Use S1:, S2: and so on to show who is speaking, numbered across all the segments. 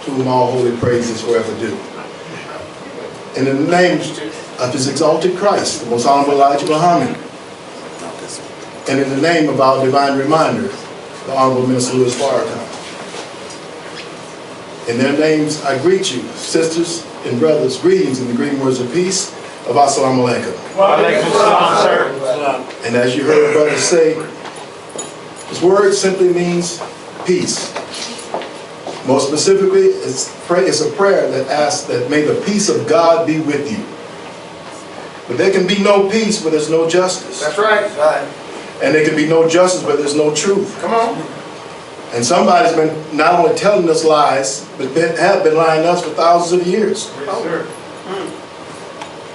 S1: to whom all holy praise is forever due. And in the name of His exalted Christ, the most honorable Elijah Muhammad, and in the name of our divine reminder, the Honorable Minister Louis Farrakhan. In their names, I greet you, sisters and brothers, greetings in the greeting words of peace of Assalamu alaikum.
S2: Wa alaikum salam, sir.
S1: And as you heard brothers say, this word simply means peace. More specifically, it's a prayer that asks that may the peace of God be with you. But there can be no peace where there's no justice.
S2: That's right.
S1: And there can be no justice where there's no truth.
S2: Come on.
S1: And somebody's been not only telling us lies, but have been lying to us for thousands of years.
S2: Yes, sir.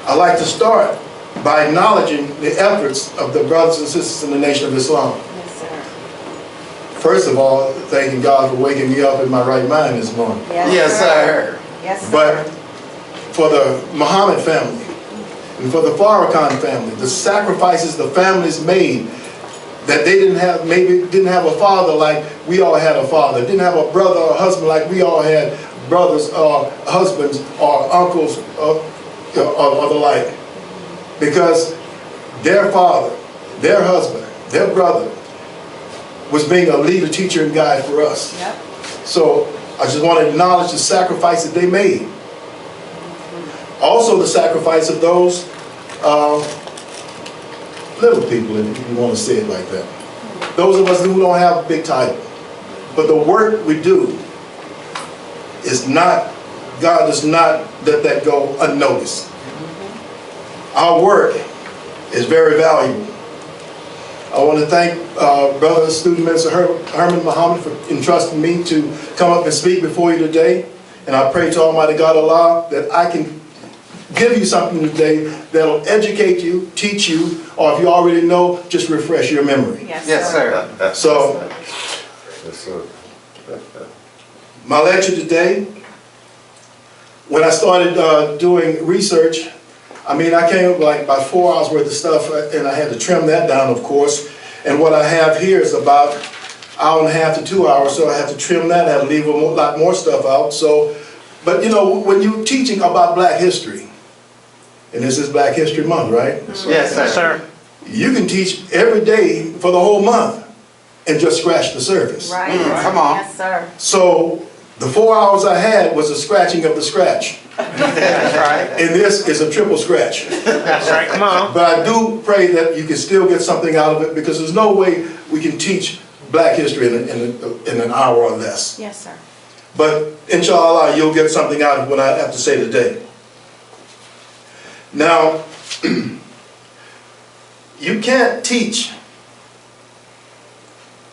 S1: I'd like to start by acknowledging the efforts of the brothers and sisters in the Nation of Islam.
S3: Yes, sir.
S1: First of all, thanking God for waking me up in my right mind this morning.
S3: Yes, sir. Yes, sir.
S1: But for the Muhammad family and for the Farrakhan family, the sacrifices the families made, that they maybe didn't have a father like we all had a father, didn't have a brother or husband like we all had brothers or husbands or uncles or the like. Because their father, their husband, their brother was being a leader, teacher, and guide for us.
S3: Yep.
S1: So I just want to acknowledge the sacrifice that they made. Also the sacrifice of those little people, if you want to say it like that. Those of us who don't have a big title. But the work we do is not, God does not let that go unnoticed. Our work is very valuable. I want to thank Brother Student Minister Herman Muhammad for entrusting me to come up and speak before you today. And I pray to Almighty God Allah that I can give you something today that'll educate you, teach you, or if you already know, just refresh your memory.
S3: Yes, sir.
S1: So, my lecture today, when I started doing research, I mean, I came up like about 4 hours worth of stuff, and I had to trim that down, of course. And what I have here is about an hour and a half to 2 hours, so I have to trim that. I have to leave a lot more stuff out. So, but you know, when you're teaching about Black history, and this is Black History Month, right?
S2: Yes, sir.
S1: You can teach every day for the whole month and just scratch the surface.
S3: Right.
S2: Come on.
S3: Yes, sir.
S1: So the 4 hours I had was a scratching of the scratch.
S2: That's right.
S1: And this is a triple scratch.
S2: That's right. Come on.
S1: But I do pray that you can still get something out of it, because there's no way we can teach Black history in an hour or less.
S3: Yes, sir.
S1: But inshallah, you'll get something out of what I have to say today. Now, you can't teach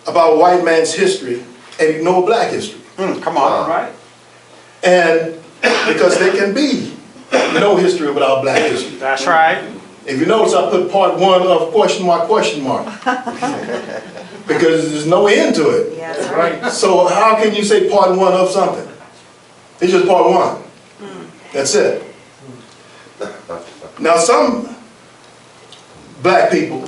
S1: about white man's history and ignore Black history.
S2: Come on. Right.
S1: And because there can be no history without Black history.
S2: That's right.
S1: If you notice, I put part 1 of question mark, because there's no end to it.
S3: Yes, right.
S1: So how can you say part 1 of something? It's just part 1. That's it. Now some Black people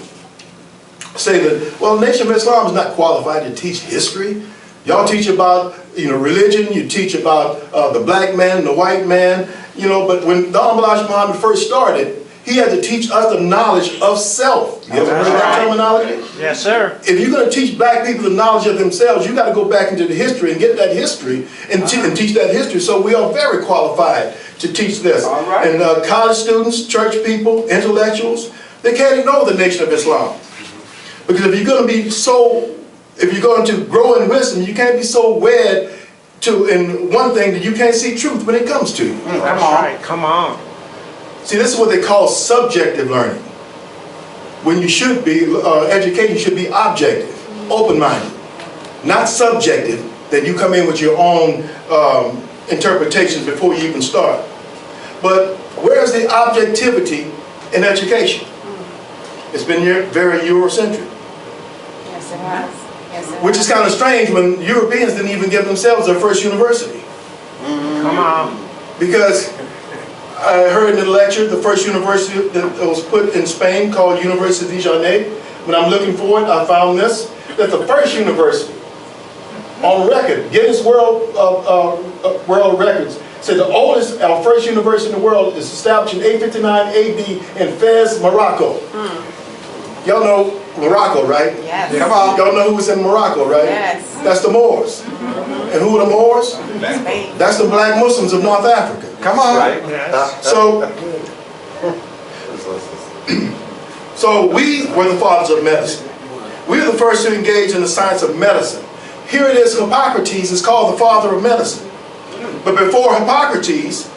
S1: say that, well, the Nation of Islam is not qualified to teach history. Y'all teach about, religion, you teach about the black man and the white man, but when the Honorable Elijah Muhammad first started, he had to teach us the knowledge of self. You ever heard that terminology?
S2: Yes, sir.
S1: If you're going to teach Black people the knowledge of themselves, you got to go back into the history and get that history and teach that history. So we are very qualified to teach this.
S2: All right.
S1: And college students, church people, intellectuals, they can't ignore the Nation of Islam. Because if you're going to grow in wisdom, you can't be so wed to in one thing that you can't see truth when it comes to you.
S2: That's right. Come on.
S1: See, this is what they call subjective learning. When you should be, education should be objective, open-minded, not subjective, that you come in with your own interpretations before you even start. But where's the objectivity in education? It's been very Eurocentric.
S3: Yes, it has. Yes, it
S1: Which is kind of strange when Europeans didn't even give themselves their first university.
S2: Come on.
S1: Because I heard in the lecture, the first university that was put in Spain called University de Janeiro. When I'm looking for it, I found this, that the first university on record, Guinness World Records, said the oldest, our first university in the world is established in 859 AD in Fez, Morocco. Y'all know Morocco, right?
S3: Yes.
S1: Come on. Y'all know who was in Morocco, right?
S3: Yes.
S1: That's the Moors. And who are the Moors?
S3: Spain.
S1: That's the black Muslims of North Africa. Come on.
S2: Yes.
S1: So we were the fathers of medicine. We were the first to engage in the science of medicine. Here it is, Hippocrates is called the father of medicine. But before Hippocrates,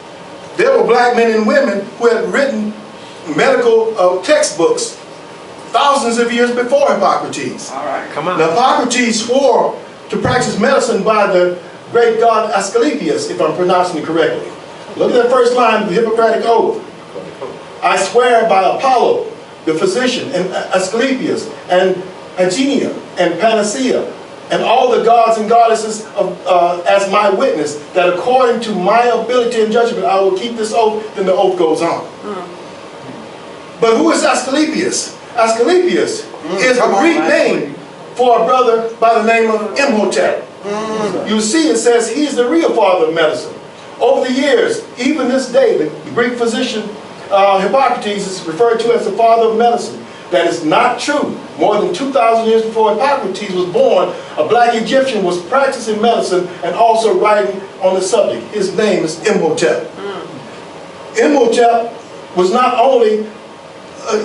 S1: there were black men and women who had written medical textbooks thousands of years before Hippocrates.
S2: All right, come on.
S1: Now, Hippocrates swore to practice medicine by the great god Asclepius, if I'm pronouncing it correctly. Look at that first line of the Hippocratic Oath. I swear by Apollo, the physician, and Asclepius, and Agenia, and Panacea, and all the gods and goddesses as my witness, that according to my ability and judgment, I will keep this oath. Then the oath goes on. But who is Asclepius? Asclepius is a Greek name for a brother by the name of Imhotep. You see, it says he's the real father of medicine. Over the years, even this day, the Greek physician Hippocrates is referred to as the father of medicine. That is not true. More than 2,000 years before Hippocrates was born, a black Egyptian was practicing medicine and also writing on the subject. His name is Imhotep. Imhotep was not only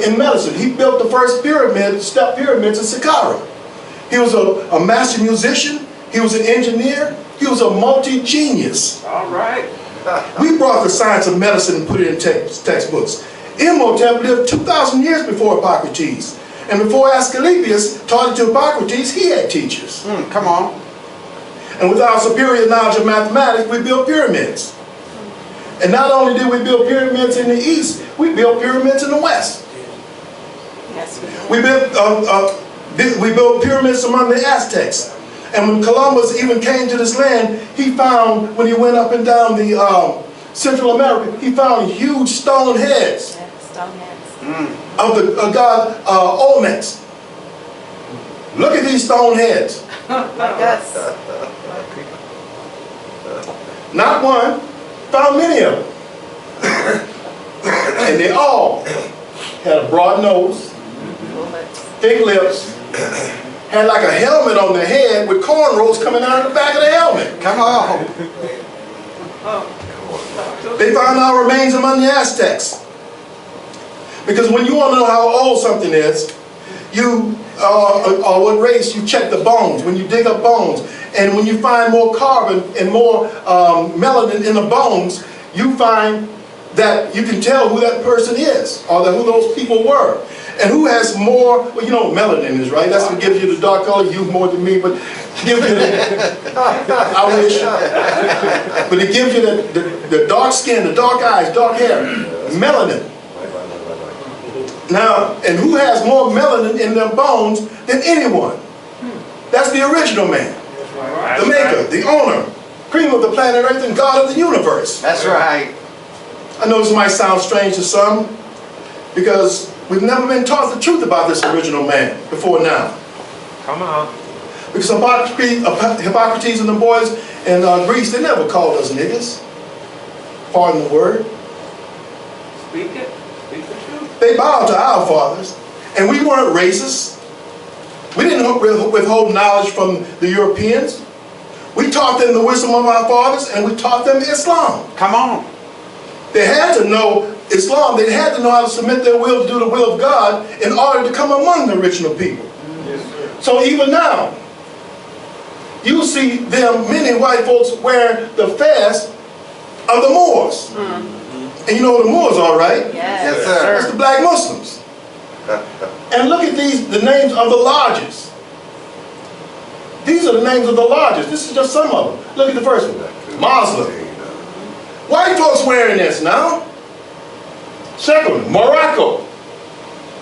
S1: in medicine. He built the first pyramid, step pyramids in Saqqara. He was a master musician. He was an engineer. He was a multi-genius.
S2: All right.
S1: We brought the science of medicine and put it in textbooks. Imhotep lived 2,000 years before Hippocrates. And before Asclepius taught it to Hippocrates, he had teachers.
S4: Come on.
S1: And with our superior knowledge of mathematics, we built pyramids. And not only did we build pyramids in the East, we built pyramids in the West.
S3: Yes.
S1: We built pyramids among the Aztecs. And when Columbus even came to this land, he found, when he went up and down the Central America, he found huge stone heads
S3: Stone heads.
S1: of the god Olmecs. Look at these stone heads.
S3: Like us.
S1: Not one, found many of them. And they all had a broad nose, thick lips, had like a helmet on their head with cornrows coming out of the back of the helmet.
S4: Come on.
S1: They found our remains among the Aztecs. Because when you want to know how old something is, you, or what race, you check the bones. When you dig up bones, and when you find more carbon and more melanin in the bones, you find that you can tell who that person is, or who those people were. And who has more, well, you know what melanin is, right? That's what gives you the dark color. You more than me, but gives you the, I wish. But it gives you the dark skin, the dark eyes, dark hair, melanin. Now, and who has more melanin in their bones than anyone? That's the original man, the maker, the owner, cream of the planet Earth and God of the universe.
S4: That's right.
S1: I know this might sound strange to some, because we've never been taught the truth about this original man before now.
S2: Come on.
S1: Because Hippocrates and the boys in Greece, they never called us niggas. Pardon the word.
S2: Speak it. Speak the truth.
S1: They bowed to our fathers, and we weren't racist. We didn't withhold knowledge from the Europeans. We taught them the wisdom of our fathers, and we taught them Islam.
S4: Come on.
S1: They had to know Islam. They had to know how to submit their will to do the will of God in order to come among the original people.
S2: Yes,
S1: So even now, you see them, many white folks, wear the fez of the Moors. And you know who the Moors are, right?
S3: Yes.
S4: Yes, sir.
S1: That's the black Muslims. And look at the names of the lodges. These are the names of the lodges. This is just some of them. Look at the first one. Muslim. White folks wearing this now. Second one, Morocco.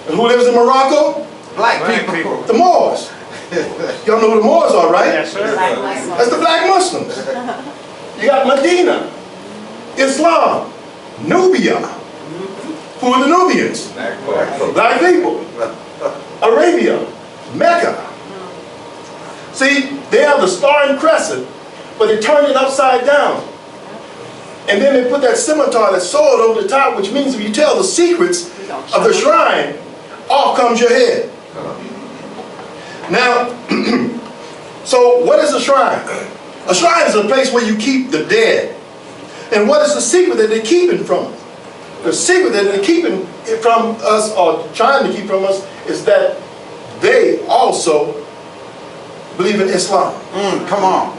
S1: And who lives in Morocco?
S4: Black
S2: Black
S4: people.
S1: The Moors. Y'all know who the Moors are, right?
S2: Yes, sir.
S1: That's the black Muslims. You got Medina, Islam, Nubia. Who are the Nubians? Black people. Arabia, Mecca. See, they have the star and crescent, but they turn it upside down. And then they put that scimitar, that sword over the top, which means if you tell the secrets of the shrine, off comes your head. Now, so what is a shrine? A shrine is a place where you keep the dead. And what is the secret that they're keeping from us? The secret that they're keeping from us, or trying to keep from us, is that they also believe in Islam.
S4: Come on.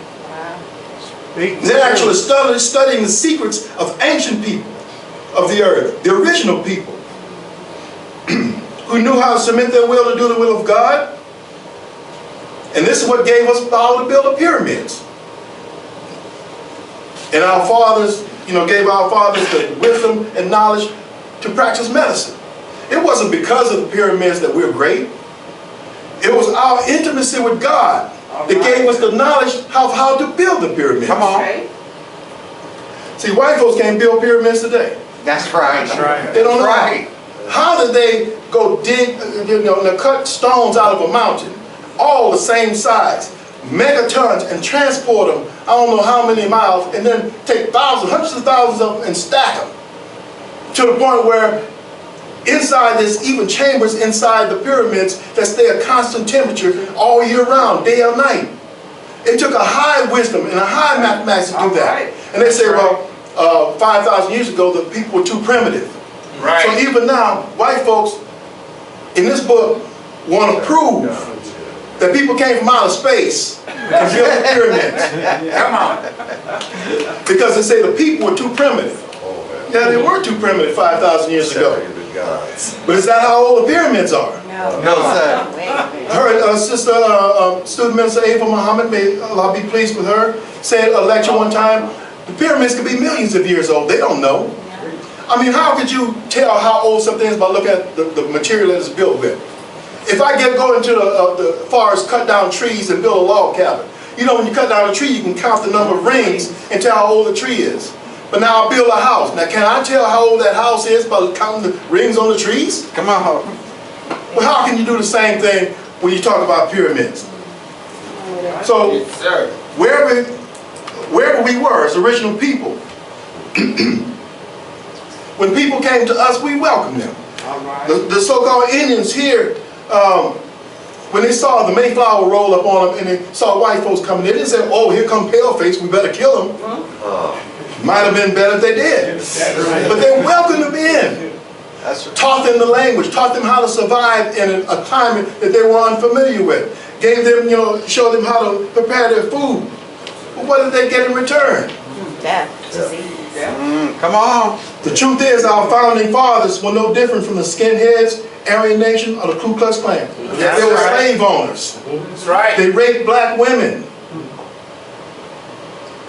S1: They're actually studying the secrets of ancient people of the earth, the original people, who knew how to submit their will to do the will of God. And this is what gave us power to build the pyramids. And our fathers, gave our fathers the wisdom and knowledge to practice medicine. It wasn't because of the pyramids that we're great. It was our intimacy with God that gave us the knowledge of how to build the pyramids.
S4: Come on.
S1: See, white folks can't build pyramids today.
S4: That's right.
S2: That's right.
S1: They don't know
S4: Right.
S1: how did they go dig, and cut stones out of a mountain, all the same size, megatons, and transport them, I don't know how many miles, and then take thousands, hundreds of thousands of them and stack them to the point where inside there's even chambers inside the pyramids that stay at constant temperature all year round, day or night. It took a high wisdom and a high mathematics to do that.
S2: Right.
S1: And they say, well, 5,000 years ago, the people were too primitive.
S4: Right.
S1: So even now, white folks in this book want to prove that people came from outer space and built the pyramids.
S4: Come on.
S1: Because they say the people were too primitive. Yeah, they were too primitive 5,000 years ago. But is that how old the pyramids are?
S3: No.
S4: No, sir.
S1: I heard sister, student minister Ava Muhammad, may Allah be pleased with her, said a lecture one time, the pyramids could be millions of years old. They don't know. I mean, how could you tell how old something is by looking at the material that it's built with? If I go into the forest, cut down trees and build a log cabin, when you cut down a tree, you can count the number of rings and tell how old the tree is. But now I'll build a house. Now, can I tell how old that house is by counting the rings on the trees?
S4: Come on.
S1: Well, how can you do the same thing when you talk about pyramids? So,
S4: Yes, sir.
S1: wherever we were as original people, when people came to us, we welcomed them.
S2: All right.
S1: The so-called Indians here, when they saw the Mayflower roll up on them and they saw white folks coming, they didn't say, oh, here come Paleface, we better kill them. Might have been better if they did. But they welcomed them in.
S4: That's right.
S1: Taught them the language, taught them how to survive in a climate that they were unfamiliar with. Gave them, showed them how to prepare their food. But what did they get in return?
S3: Death, disease.
S4: Come on.
S1: The truth is, our founding fathers were no different from the skinheads, Aryan Nation, or the Ku Klux Klan.
S4: That's
S1: They were
S4: right.
S1: slave owners.
S4: That's right.
S1: They raped black women.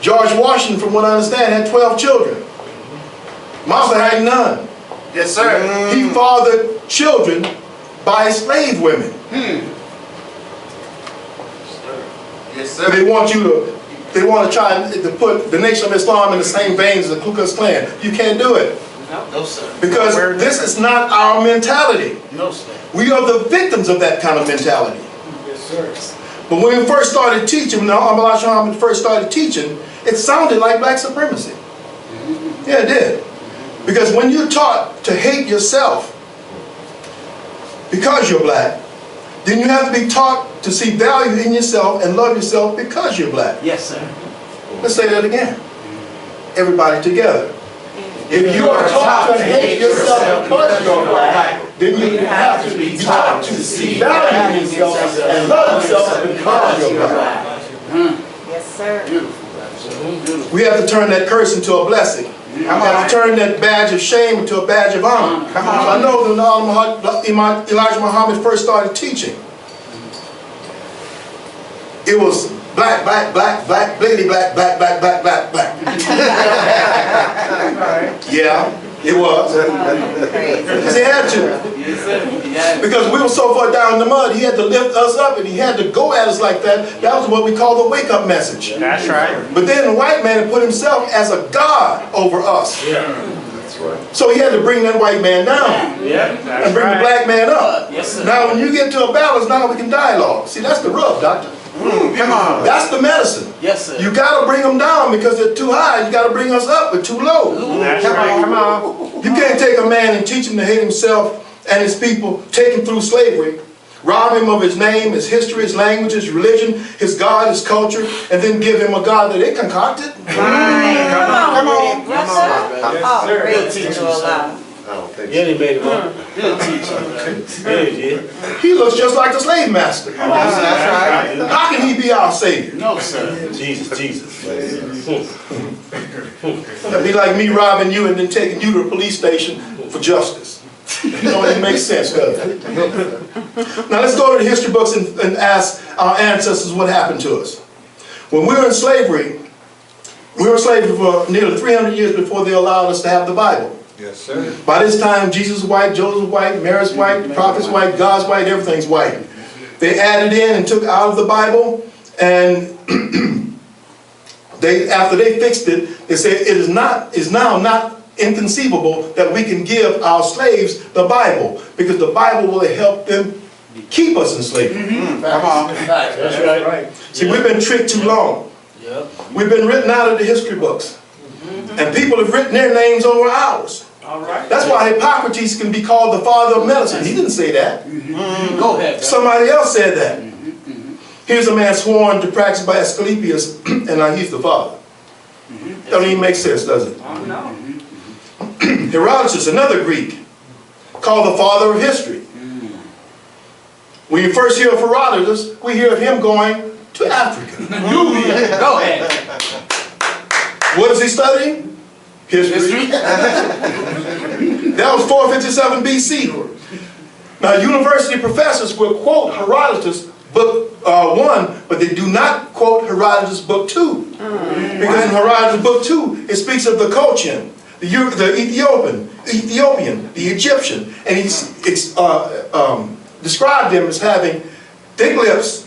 S1: George Washington, from what I understand, had 12 children. Martha had none.
S4: Yes, sir.
S1: He fathered children by slave women.
S4: Yes, sir.
S1: They want to try to put the Nation of Islam in the same veins as the Ku Klux Klan. You can't do it.
S4: No, sir.
S1: Because this is not our mentality.
S4: No, sir.
S1: We are the victims of that kind of mentality.
S2: Yes, sir.
S1: But when we first started teaching, when Elijah Muhammad first started teaching, it sounded like black supremacy. Yeah, it did. Because when you're taught to hate yourself because you're black, then you have to be taught to see value in yourself and love yourself because you're black.
S2: Yes, sir.
S1: Let's say that again. Everybody together. If you are taught to hate yourself because you're black, then you have to be taught to see value in yourself and love yourself because you're black.
S3: Yes, sir.
S1: We have to turn that curse into a blessing. We have to turn that badge of shame into a badge of honor.
S4: Come on.
S1: I know when Elijah Muhammad first started teaching, it was black, black, black, black, blacky, black, black, black, black, black, black. Yeah, it was. Because he had to.
S2: Yes, sir. Yes.
S1: Because we were so far down in the mud, he had to lift us up and he had to go at us like that. That was what we call the wake-up message.
S2: That's right.
S1: But then the white man had put himself as a god over us.
S2: Yeah.
S5: That's right.
S1: So he had to bring that white man down
S2: Yeah,
S1: and
S2: that's
S1: bring the
S2: right.
S1: black man up.
S2: Yes, sir.
S1: Now when you get to a balance, now we can dialogue. See, that's the rub, doctor.
S4: Come on.
S1: That's the medicine.
S4: Yes, sir.
S1: You got to bring them down because they're too high. You got to bring us up. We're too low.
S2: That's right, come on.
S1: You can't take a man and teach him to hate himself and his people, take him through slavery, rob him of his name, his history, his language, his religion, his God, his culture, and then give him a God that they concocted.
S3: Right. Come on.
S2: Yes,
S3: Oh,
S2: sir.
S3: praise be to Allah.
S2: Yeah, they made it up.
S4: Good teacher.
S2: Yeah, yeah.
S1: He looks just like the slave master.
S4: That's right.
S1: How can he be our savior?
S4: No, sir.
S2: Jesus.
S1: That'd be like me robbing you and then taking you to the police station for justice. You know, it makes sense, does it? Now let's go to the history books and ask our ancestors what happened to us. When we were in slavery for nearly 300 years before they allowed us to have the Bible.
S5: Yes, sir.
S1: By this time, Jesus was white, Joseph was white, Mary's white, the prophet's white, God's white, everything's white. They added in and took out of the Bible, and after they fixed it, they said it is now not inconceivable that we can give our slaves the Bible, because the Bible will help them keep us in slavery.
S4: Come on.
S2: That's right.
S1: See, we've been tricked too long.
S4: Yep.
S1: We've been written out of the history books. And people have written their names over ours.
S2: All right.
S1: That's why Hippocrates can be called the father of medicine. He didn't say that.
S4: Go ahead, brother.
S1: Somebody else said that. Here's a man sworn to practice by Asclepius, and now he's the father. Doesn't even make sense, does it?
S2: Oh, no.
S1: Herodotus, another Greek, called the father of history. When you first hear of Herodotus, we hear of him going to Africa.
S4: Go ahead.
S1: What is he studying? History. That was 457 BC. Now, university professors will quote Herodotus book 1, but they do not quote Herodotus book 2. Because in Herodotus book 2, it speaks of the Colchian, the Ethiopian, the Egyptian, and he's described them as having thick lips,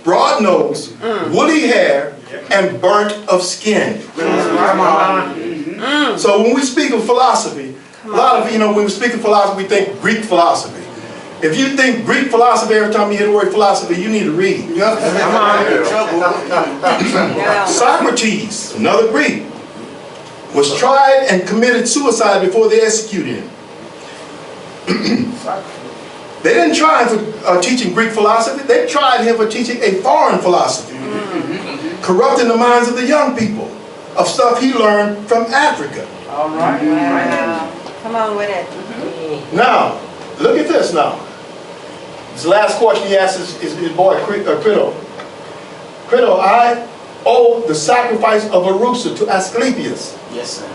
S1: broad nose, woolly hair, and burnt of skin. So when we speak of philosophy, a lot of when we speak of philosophy, we think Greek philosophy. If you think Greek philosophy every time you hear the word philosophy, you need to read. Socrates, another Greek, was tried and committed suicide before they executed him. They didn't try him for teaching Greek philosophy. They tried him for teaching a foreign philosophy, corrupting the minds of the young people of stuff he learned from Africa.
S2: All right.
S3: Wow. Come on with it.
S1: Now, look at this now. This last question he asked is his boy Crito. Crito, I owe the sacrifice of Arusa to Asclepius.
S4: Yes, sir.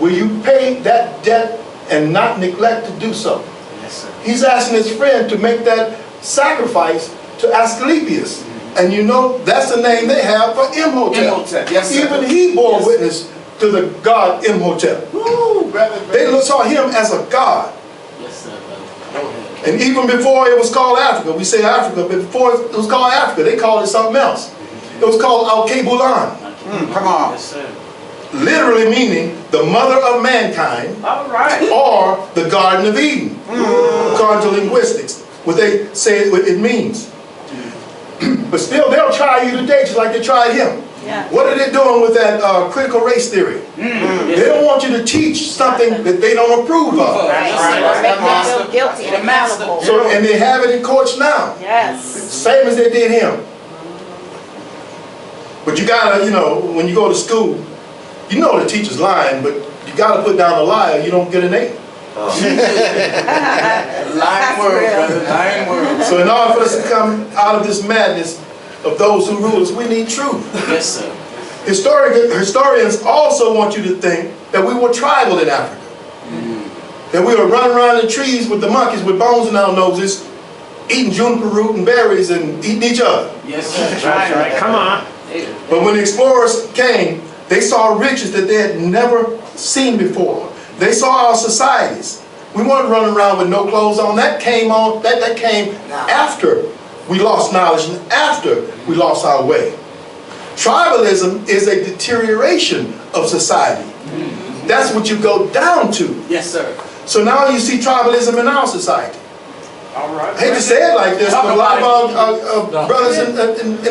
S1: Will you pay that debt and not neglect to do so?
S4: Yes, sir.
S1: He's asking his friend to make that sacrifice to Asclepius. And you know, that's the name they have for Imhotep.
S4: Imhotep, yes, sir.
S1: Even he bore
S4: Yes,
S1: witness to the god Imhotep.
S4: Woo, brother.
S1: They saw him as a god.
S4: Yes, sir, brother. Go ahead.
S1: And even before it was called Africa, we say Africa, but before it was called Africa, they called it something else. It was called Al-Kebulan,
S4: Come on. Yes, sir.
S1: literally meaning the mother of mankind,
S2: All right.
S1: or the Garden of Eden, according to linguistics, what they say it means. But still, they'll try you today just like they tried him.
S3: Yeah.
S1: What are they doing with that critical race theory? They don't want you to teach something that they don't approve of.
S3: Right.
S2: right.
S3: Make them feel guilty and accountable.
S1: So, and they have it in courts now,
S3: Yes.
S1: same as they did him. But you gotta, when you go to school, you know the teacher's lying, but you gotta put down a lie or you don't get an A.
S4: Lying world, brother. Lying world.
S1: So in order for us to come out of this madness of those who rule us, we need truth.
S4: Yes, sir.
S1: Historians also want you to think that we were tribal in Africa. That we were running around in trees with the monkeys with bones in our noses, eating juniper root and berries and eating each other.
S4: Yes, sir.
S2: That's right. Come on.
S1: But when the explorers came, they saw riches that they had never seen before. They saw our societies. We weren't running around with no clothes on. That came after we lost knowledge and after we lost our way. Tribalism is a deterioration of society. That's what you go down to.
S4: Yes, sir.
S1: So now you see tribalism in our society.
S2: All right.
S1: I hate to say it like this, but a lot of our brothers in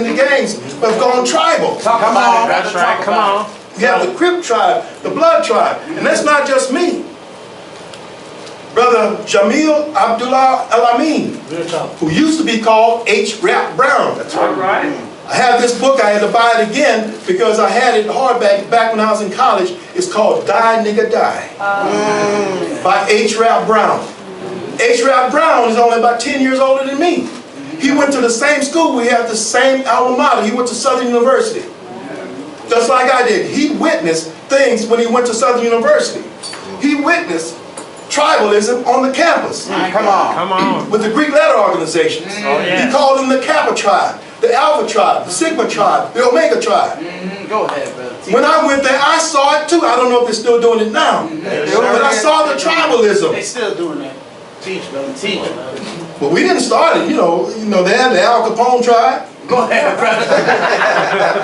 S1: the gangs have gone tribal.
S4: Come on.
S2: That's right, come on.
S1: You have the Crip tribe, the Blood tribe, and that's not just me. Brother Jamil Abdullah Al-Amin, who used to be called H. Rap Brown. That's
S2: All right.
S1: I have this book, I had to buy it again because I had it hardback back when I was in college. It's called Die Nigga Die by H. Rap Brown. H. Rap Brown is only about 10 years older than me. He went to the same school, we have the same alma mater. He went to Southern University. Just like I did. He witnessed things when he went to Southern University. He witnessed tribalism on the campus.
S4: Come on.
S2: Come on.
S1: With the Greek letter organizations.
S2: Oh, yeah.
S1: He called them the Kappa tribe, the Alpha tribe, the Sigma tribe, the Omega tribe.
S4: Go ahead, brother.
S1: When I went there, I saw it too. I don't know if they're still doing it now. But I saw the
S4: They
S1: tribalism.
S4: still doing that. Teach, brother. Teach.
S1: But we didn't start it, you know, they had the Al Capone tribe,
S4: Go ahead, brother.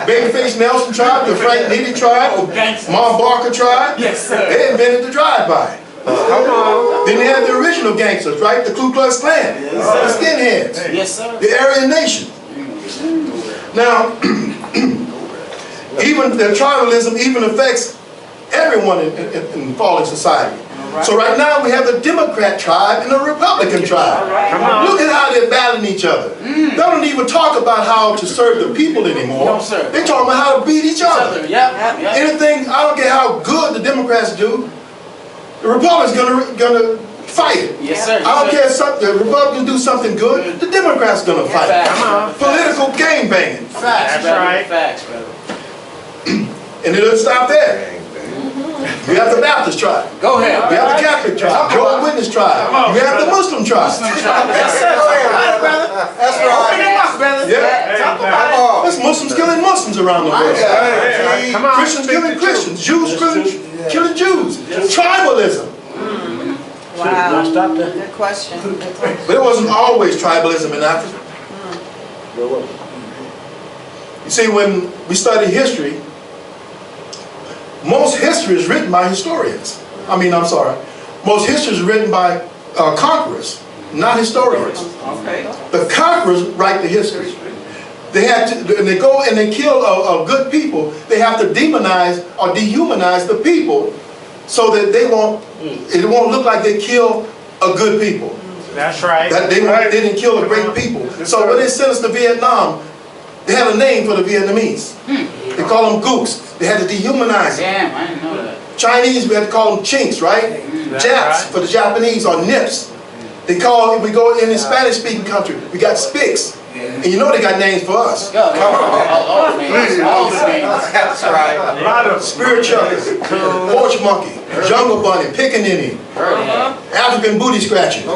S1: Babyface Nelson tribe, the Frank Nitty tribe, the Mom Barker tribe.
S4: Yes, sir.
S1: They invented the drive-by. Then they had the original gangsters, right? The Ku Klux Klan, the skinheads,
S4: Yes, sir.
S1: the Aryan Nation. Now, even the tribalism even affects everyone in falling society. So right now we have the Democrat tribe and the Republican tribe. Look at how they're battling each other. They don't even talk about how to serve the people anymore.
S4: No, sir.
S1: They're talking about how to beat each other.
S4: Yep.
S1: Anything, I don't care how good the Democrats do, the Republicans gonna fight it.
S4: Yes, sir.
S1: I don't care if the Republicans do something good, the Democrats gonna fight it.
S4: Facts.
S1: Political game banging.
S4: Facts,
S2: That's
S4: brother.
S2: right.
S4: Facts, brother.
S1: And it doesn't stop there. You have the Baptist tribe.
S4: Go ahead.
S1: You have the Catholic tribe, Jehovah's Witness tribe. You have the Muslim tribe.
S4: Yes, sir. Go ahead, brother. That's right. Open them up, brother.
S1: Yeah.
S4: Talk about it.
S1: There's Muslims killing Muslims around the world.
S2: Come on.
S1: Christians killing Christians. Jews killing Jews. Tribalism.
S3: Wow. Good question. Good question.
S1: But it wasn't always tribalism in Africa. You see, when we study history, most history is written by historians. Most history is written by conquerors, not historians.
S2: Okay.
S1: The conquerors write the history. They have to, and they go and they kill a good people. They have to demonize or dehumanize the people, so that it won't look like they kill a good people.
S2: That's right.
S1: That they didn't kill a great people. So when they sent us to Vietnam, they had a name for the Vietnamese. They call them gooks. They had to dehumanize them.
S4: Damn, I didn't know that.
S1: Chinese, we had to call them chinks, right?
S2: That's
S1: Japs
S2: right.
S1: for the Japanese, or nips. We go in a Spanish-speaking country, we got spics. And you know they got names for us.
S4: Go ahead. All names. All the names.
S1: That's right.
S2: A lot of
S1: Spirit chuckers, porch monkey, jungle bunny, pickaninny, African booty scratcher. You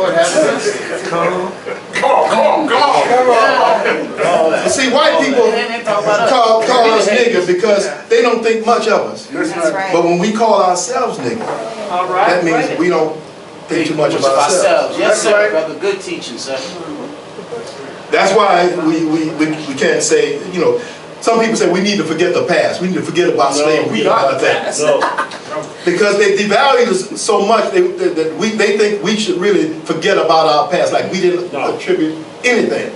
S1: see, white people call us niggas because they don't think much of us.
S3: That's right.
S1: But when we call ourselves niggas,
S2: all right.
S1: that means we don't think too much of ourselves.
S4: Yes, sir, brother. Good teaching, sir.
S1: That's why we can't say, you know, some people say we need to forget the past. We need to forget about slavery. We are the past. Because they devalue us so much that they think we should really forget about our past, like we didn't attribute anything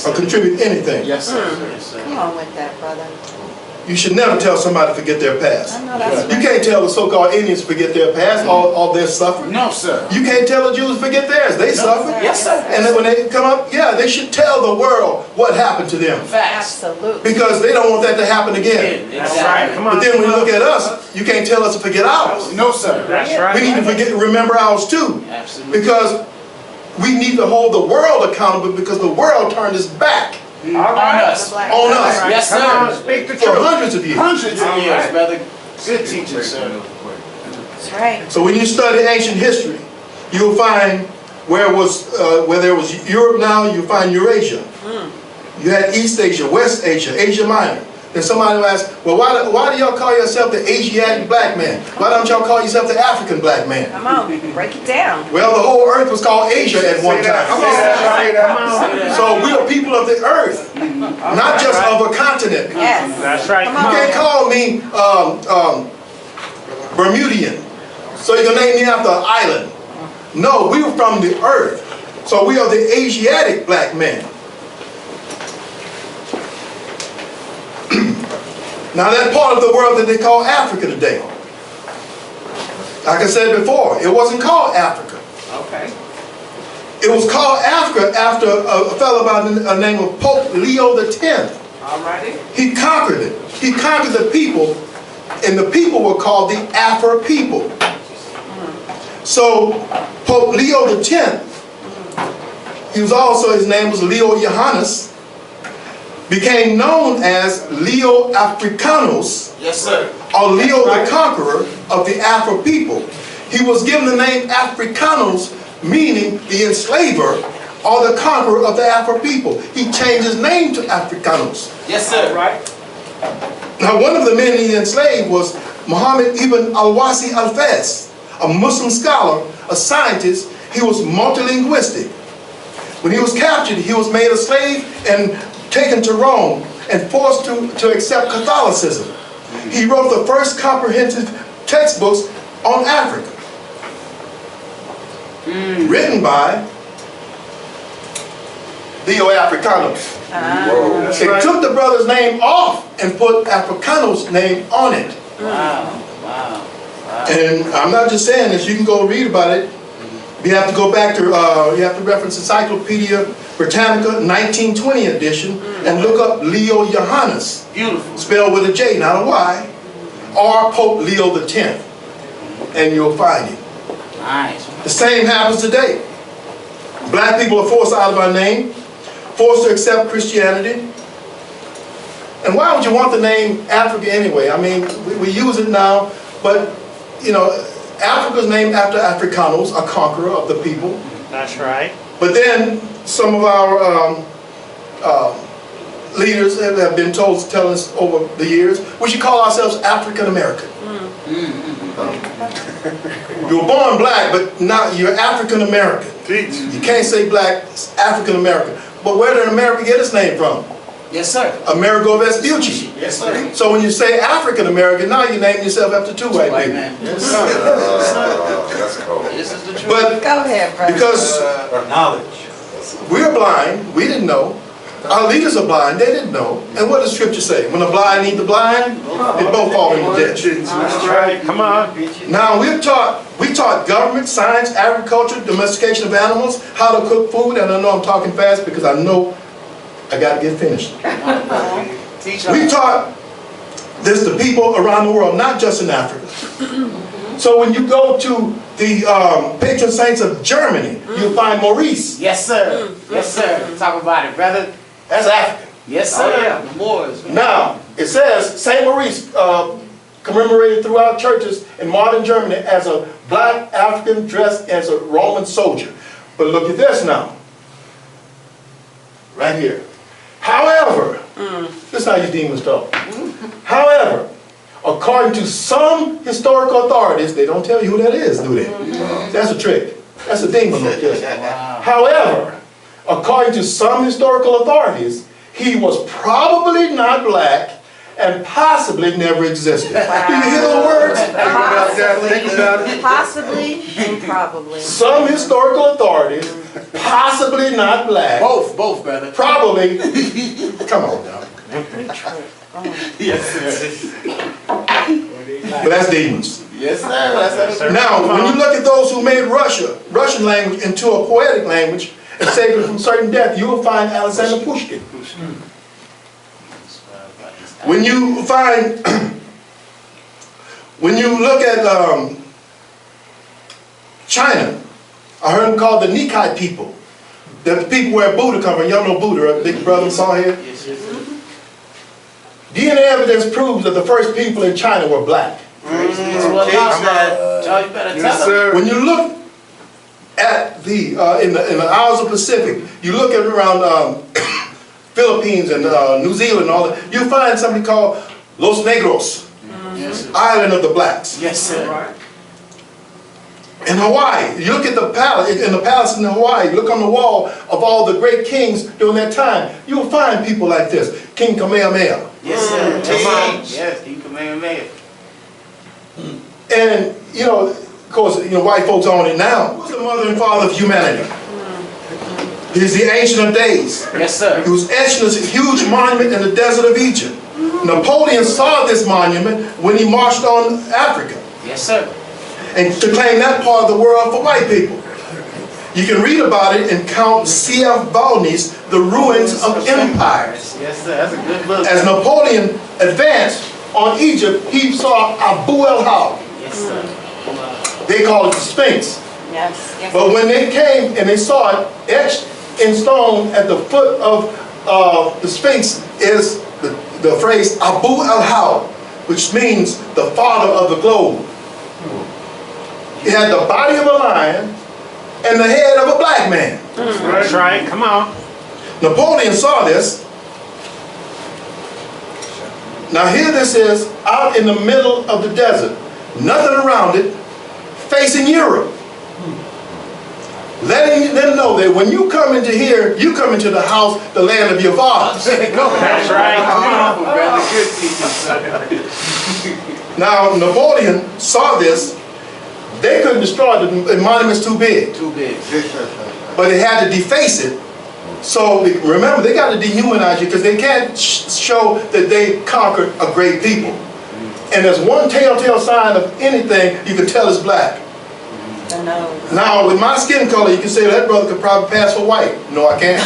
S1: or contribute anything.
S4: Yes, sir. Yes, sir.
S3: Come on with that, brother.
S1: You should never tell somebody to forget their past.
S3: I know that's
S1: You can't tell the so-called Indians to forget their past, all their suffering.
S4: No, sir.
S1: You can't tell the Jews to forget theirs. They suffered.
S4: Yes, sir.
S1: And then when they come up, yeah, they should tell the world what happened to them.
S4: Facts.
S3: Absolutely.
S1: Because they don't want that to happen again.
S2: That's right. Come on.
S1: But then when you look at us, you can't tell us to forget ours.
S4: No, sir.
S2: That's right.
S1: We need to remember ours too.
S4: Absolutely.
S1: Because we need to hold the world accountable, because the world turned its back
S2: All right.
S4: On us.
S1: on us
S4: Yes,
S2: Come on.
S4: sir.
S2: Speak the
S1: for
S2: truth.
S1: hundreds of years.
S4: Hundreds of years, brother. Good teaching, sir.
S3: That's right.
S1: So when you study ancient history, you'll find where there was Europe now, you find Eurasia. You had East Asia, West Asia, Asia Minor. Then somebody will ask, well, why do y'all call yourself the Asiatic black man? Why don't y'all call yourself the African black man?
S3: Come on. Break it down.
S1: Well, the whole earth was called Asia at one time.
S2: Come on.
S1: So we are people of the earth, not just of a continent.
S3: Yes.
S2: That's right.
S3: Come
S1: You
S3: on.
S1: can't call me Bermudian, so you're gonna name me after an island. No, we were from the earth. So we are the Asiatic black men. Now that part of the world that they call Africa today. Like I said before, it wasn't called Africa.
S2: Okay.
S1: It was called Africa after a fellow by the name of Pope Leo X.
S2: Alrighty.
S1: He conquered it. He conquered the people, and the people were called the Afro people. So Pope Leo X, his name was Leo Johannes, became known as Leo Africanus,
S4: Yes, sir.
S1: or Leo the Conqueror of the Afro people. He was given the name Africanus, meaning the enslaver or the conqueror of the Afro people. He changed his name to Africanus.
S4: Yes, sir.
S2: Right.
S1: Now, one of the men he enslaved was Muhammad ibn al-Wasi al-Fas, a Muslim scholar, a scientist. He was multilinguistic. When he was captured, he was made a slave and taken to Rome and forced to accept Catholicism. He wrote the first comprehensive textbooks on Africa, written by Leo Africanus. They took the brother's name off and put Africanus' name on it.
S4: Wow. Wow.
S1: And I'm not just saying this, you can go read about it. You have to go back to, you have to reference Encyclopedia Britannica 1920 edition and look up Leo Johannes,
S4: Beautiful.
S1: spelled with a J, not a Y, or Pope Leo X, and you'll find it.
S4: Nice.
S1: The same happens today. Black people are forced out of our name, forced to accept Christianity. And why would you want the name Africa anyway? I mean, we use it now, but, you know, Africa's named after Africanus, a conqueror of the people.
S5: That's right.
S1: But then some of our leaders have been told to tell us over the years, we should call ourselves African American. You were born black, but now you're African American. You can't say black, it's African American. But where did America get its name from?
S4: Yes, sir.
S1: Amerigo Vespucci.
S4: Yes, sir.
S1: So when you say African American, now you name yourself after two white people.
S4: man.
S6: That's cold.
S4: This is the truth.
S1: But
S3: Go ahead, brother.
S1: because
S5: Knowledge.
S1: we're blind, we didn't know. Our leaders are blind, they didn't know. And what does Scripture say? When the blind lead the blind, they both fall in the ditch.
S5: That's right. Come on.
S1: Now we taught government, science, agriculture, domestication of animals, how to cook food, and I know I'm talking fast because I know I got to get finished.
S4: Teach
S1: We
S4: us.
S1: taught this to people around the world, not just in Africa. So when you go to the patron saints of Germany, you'll find Maurice.
S4: Yes, sir. Yes, sir. Talk about it, brother.
S1: That's African.
S4: Yes, sir.
S2: Oh, yeah.
S4: The Moors.
S1: Now, it says Saint Maurice commemorated throughout churches in modern Germany as a black African dressed as a Roman soldier. But look at this now. Right here. However, this is how you demons talk. However, according to some historical authorities, they don't tell you who that is, do they? That's a trick. That's a demon.
S4: Wow.
S1: However, according to some historical authorities, he was probably not black and possibly never existed. Do you hear those words?
S3: Possibly and probably.
S1: Some historical authorities, possibly not black,
S4: Both, brother.
S1: probably, come on now.
S4: Yes, sir.
S1: But that's demons.
S4: Yes, sir. That's it.
S1: Now, when you look at those who made Russian language into a poetic language and saved it from certain death, you will find Alexander Pushkin. When you find, when you look at China, I heard them called the Nikkei people. The people where Buddha come from. Y'all know Buddha, right? Big brother saw here.
S4: Yes, yes, sir.
S1: DNA evidence proves that the first people in China were black.
S4: Praise the Lord. Charles, you better tell them.
S1: When you look at the in the Isles of Pacific, you look at around Philippines and New Zealand and all that, you find something called Los Negros,
S4: Yes, sir.
S1: Island of the blacks.
S4: Yes, sir.
S1: In Hawaii, you look at the palace in Hawaii, look on the wall of all the great kings during that time, you'll find people like this. King Kamehameha.
S4: Yes, sir.
S1: Come on.
S4: Yes, King Kamehameha.
S1: And, you know, of course, you know, white folks own it now. Who's the mother and father of humanity? He's the Ancient of Days.
S2: Yes, sir.
S1: He was etched in this huge monument in the desert of Egypt. Napoleon saw this monument when he marched on Africa
S2: Yes, sir.
S1: and to claim that part of the world for white people. You can read about it in Count C.F. Valney's The Ruins of Empires.
S2: Yes, sir. That's a good book.
S1: As Napoleon advanced on Egypt, he saw Abu el-Hal.
S2: Yes, sir.
S1: They called it the Sphinx.
S3: Yes. Yes.
S1: But when they came and they saw it etched in stone at the foot of the Sphinx is the phrase Abu el-Hal, which means the father of the globe. He had the body of a lion and the head of a black man.
S5: That's right. Come on.
S1: Napoleon saw this. Now here this is out in the middle of the desert, nothing around it, facing Europe. Letting them know that when you come into here, you come into the house, the land of your fathers.
S5: That's right. Come on.
S2: Brother, good teaching, sir.
S1: Now Napoleon saw this. They couldn't destroy it. The monument's too big.
S2: Too big.
S1: But they had to deface it. So remember, they got to dehumanize you because they can't show that they conquered a great people. And there's one telltale sign of anything you can tell is black.
S3: The nose.
S1: Now, with my skin color, you can say that brother could probably pass for white. No, I can't.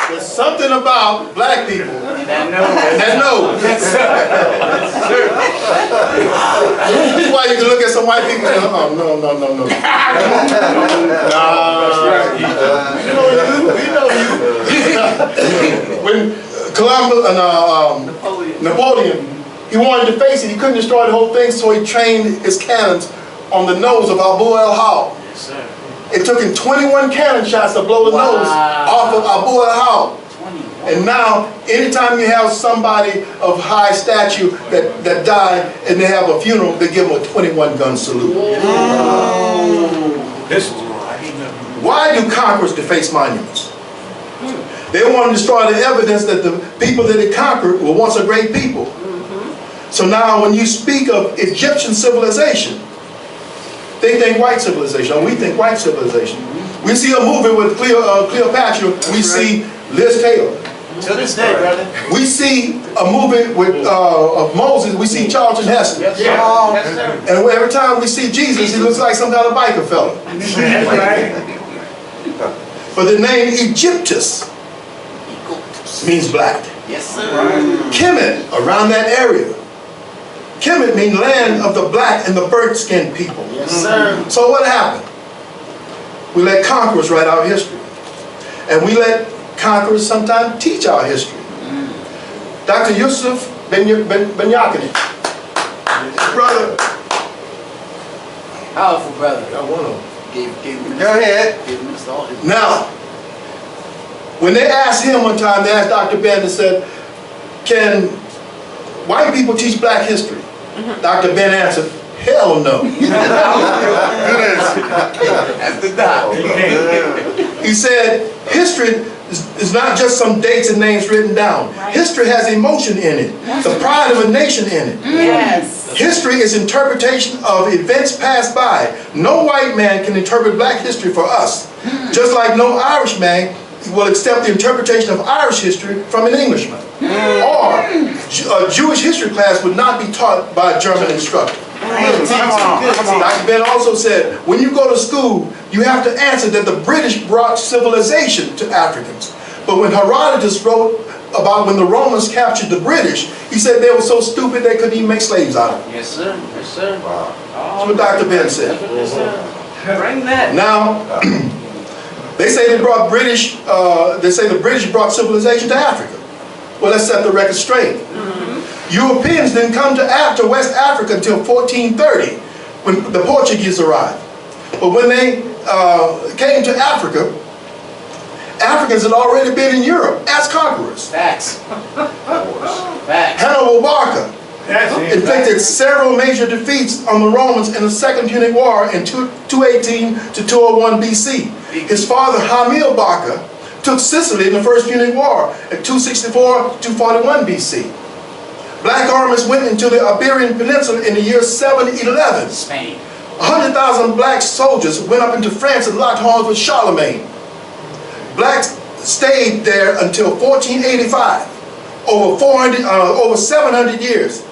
S1: There's something about black people
S2: That nose.
S1: that knows. That's why you can look at some white people and go, oh, no. Nah. We know you. When Columbus, Napoleon, he wanted to face it. He couldn't destroy the whole thing, so he trained his cannons on the nose of Abu el-Hal.
S2: Yes, sir.
S1: It took him 21 cannon shots to blow the nose off of Abu el-Hal.
S2: 21.
S1: And now, anytime you have somebody of high stature that died and they have a funeral, they give them a 21-gun salute. Why do conquerors deface monuments? They want to destroy the evidence that the people that they conquered were once a great people. So now when you speak of Egyptian civilization, they think white civilization, or we think white civilization. We see a movie with Cleopatra, we see Liz Taylor.
S2: To this day, brother.
S1: We see a movie with of Moses, we see Charlton Heston.
S2: Yes, sir. Yes, sir.
S1: And every time we see Jesus, he looks like some kind of biker fella. But the name Egyptus means black.
S2: Yes, sir.
S1: Kemet, around that area. Kemet means land of the black and the burnt-skinned people.
S2: Yes, sir.
S1: So what happened? We let conquerors write our history. And we let conquerors sometimes teach our history. Dr. Yusuf Ben-Yakini, brother.
S2: Powerful brother.
S1: I want him.
S4: Go ahead.
S1: Now, when they asked him one time, they asked Dr. Ben and said, can white people teach black history? Dr. Ben answered, hell no.
S2: That's the doc.
S1: He said, history is not just some dates and names written down. History has emotion in it, the pride of a nation in it.
S3: Yes.
S1: History is interpretation of events passed by. No white man can interpret black history for us, just like no Irish man will accept the interpretation of Irish history from an Englishman. Or a Jewish history class would not be taught by a German instructor. Dr. Ben also said, when you go to school, you have to answer that the British brought civilization to Africans. But when Herodotus wrote about when the Romans captured the British, he said they were so stupid they couldn't even make slaves out of them.
S2: Yes, sir. Yes, sir.
S6: Wow.
S1: That's what Dr. Ben said.
S2: Yes, sir. Bring that.
S1: Now, they say they brought British, they say the British brought civilization to Africa. Well, let's set the record straight. Europeans didn't come to West Africa until 1430, when the Portuguese arrived. But when they came to Africa, Africans had already been in Europe as conquerors.
S2: Facts. Facts.
S1: Hannibal Barca inflicted several major defeats on the Romans in the Second Punic War in 218 to 201 BC. His father, Hamil Barca, took Sicily in the First Punic War at 264 to 241 BC. Black armies went into the Iberian Peninsula in the year 711.
S2: Spain.
S1: 100,000 black soldiers went up into France and locked horns with Charlemagne. Blacks stayed there until 1485, over 700 years.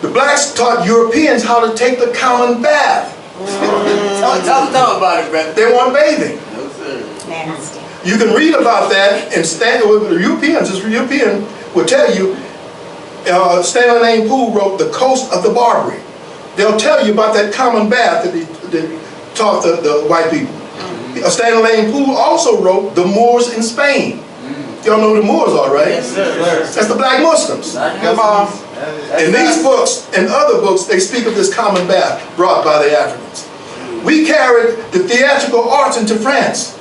S1: The blacks taught Europeans how to take the common bath.
S2: Tell about it, brother.
S1: They weren't bathing.
S2: No, sir.
S3: Nasty.
S1: You can read about that and the Europeans, this European will tell you, Stanley Lane Poole wrote The Coast of the Barbary. They'll tell you about that common bath that they taught the white people. Stanley Lane Poole also wrote The Moors in Spain. Y'all know who the Moors are, right?
S2: Yes, sir.
S1: That's the black Muslims.
S4: Come on.
S1: In these books and other books, they speak of this common bath brought by the Africans. We carried the theatrical arts into France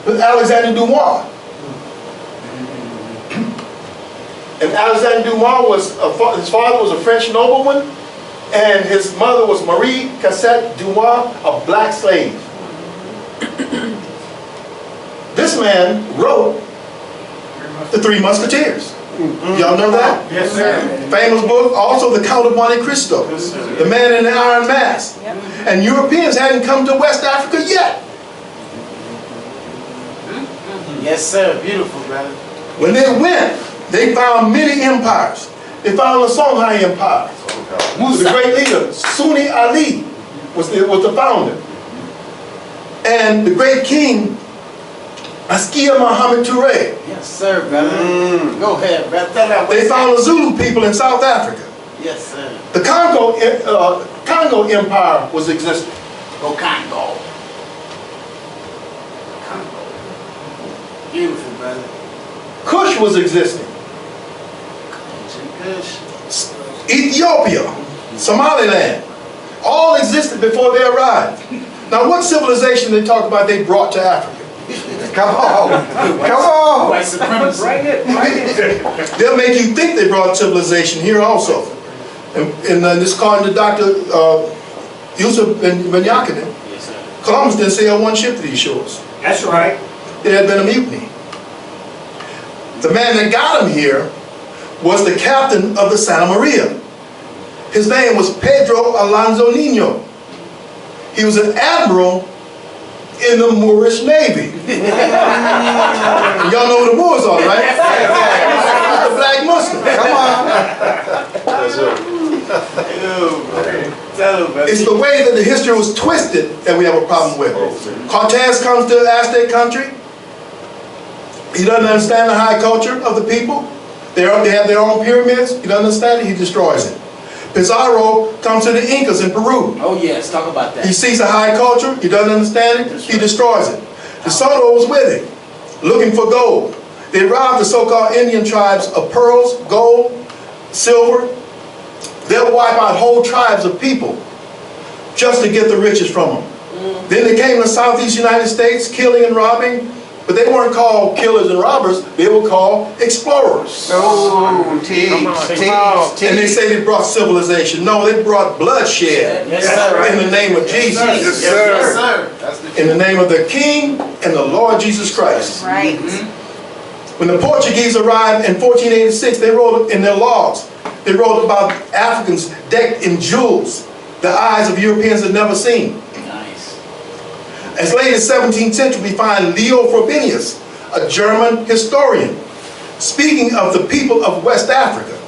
S1: with Alexander Dumas. And Alexander Dumas his father was a French nobleman, and his mother was Marie Cassette Dumas, a black slave. This man wrote The Three Musketeers. Y'all know that?
S5: Yes, sir.
S1: Famous book. Also The Count of Monte Cristo. The Man in the Iron Mask.
S3: Yep.
S1: And Europeans hadn't come to West Africa yet.
S2: Yes, sir. Beautiful, brother.
S1: When they went, they found many empires. They found the Songhai Empire. The great leader, Sunni Ali, was the founder. And the great king, Askia Mohammed Touré.
S2: Yes, sir, brother. Go ahead, brother. Tell that
S1: They found the Zulu people in South Africa.
S2: Yes, sir.
S1: The Congo Empire was existing.
S2: Go Congo. Congo. Beautiful, brother.
S1: Kush was existing.
S2: Kush.
S1: Ethiopia, Somaliland, all existed before they arrived. Now, what civilization they talk about they brought to Africa?
S4: Come on. Come on.
S2: White supremacy.
S5: Bring it.
S1: They'll make you think they brought civilization here also. And this according to Dr. Yusuf Ben-Yakinen,
S2: Yes, sir.
S1: Columbus didn't sail one ship to these shores.
S5: That's right.
S1: There had been a mutiny. The man that got him here was the captain of the Santa Maria. His name was Pedro Alonso Nino. He was an admiral in the Moorish Navy. Y'all know who the Moors are, right? The black Muslims.
S2: Tell him, brother.
S1: It's the way that the history was twisted that we have a problem with. Cortez comes to Aztec country. He doesn't understand the high culture of the people. They have their own pyramids. He doesn't understand it. He destroys it. Pizarro comes to the Incas in Peru.
S2: Oh, yes. Talk about that.
S1: He sees a high culture. He doesn't understand it. He destroys it. De Soto was with him, looking for gold. They robbed the so-called Indian tribes of pearls, gold, silver. They'll wipe out whole tribes of people just to get the riches from them. Then they came to the Southeast United States, killing and robbing. But they weren't called killers and robbers. They were called explorers.
S4: Oh, tease.
S1: And they say they brought civilization. No, they brought bloodshed.
S2: Yes, sir.
S1: In the name of Jesus.
S2: Yes, sir.
S1: In the name of the King and the Lord Jesus Christ.
S3: Right.
S1: When the Portuguese arrived in 1486, they wrote in their logs, they wrote about Africans decked in jewels the eyes of Europeans had never seen.
S2: Nice.
S1: As late as 17th century, we find Leo Frobenius, a German historian, speaking of the people of West Africa.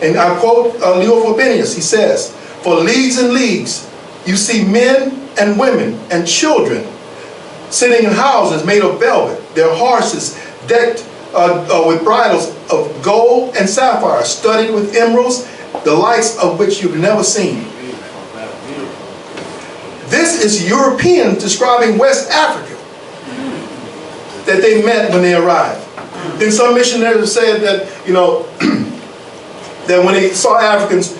S1: And I quote Leo Frobenius, he says, "For leagues and leagues, you see men and women and children sitting in houses made of velvet, their horses decked with bridles of gold and sapphire, studded with emeralds, the likes of which you've never seen." This is Europeans describing West Africa that they met when they arrived. Then some missionaries have said that, you know, that when they saw Africans,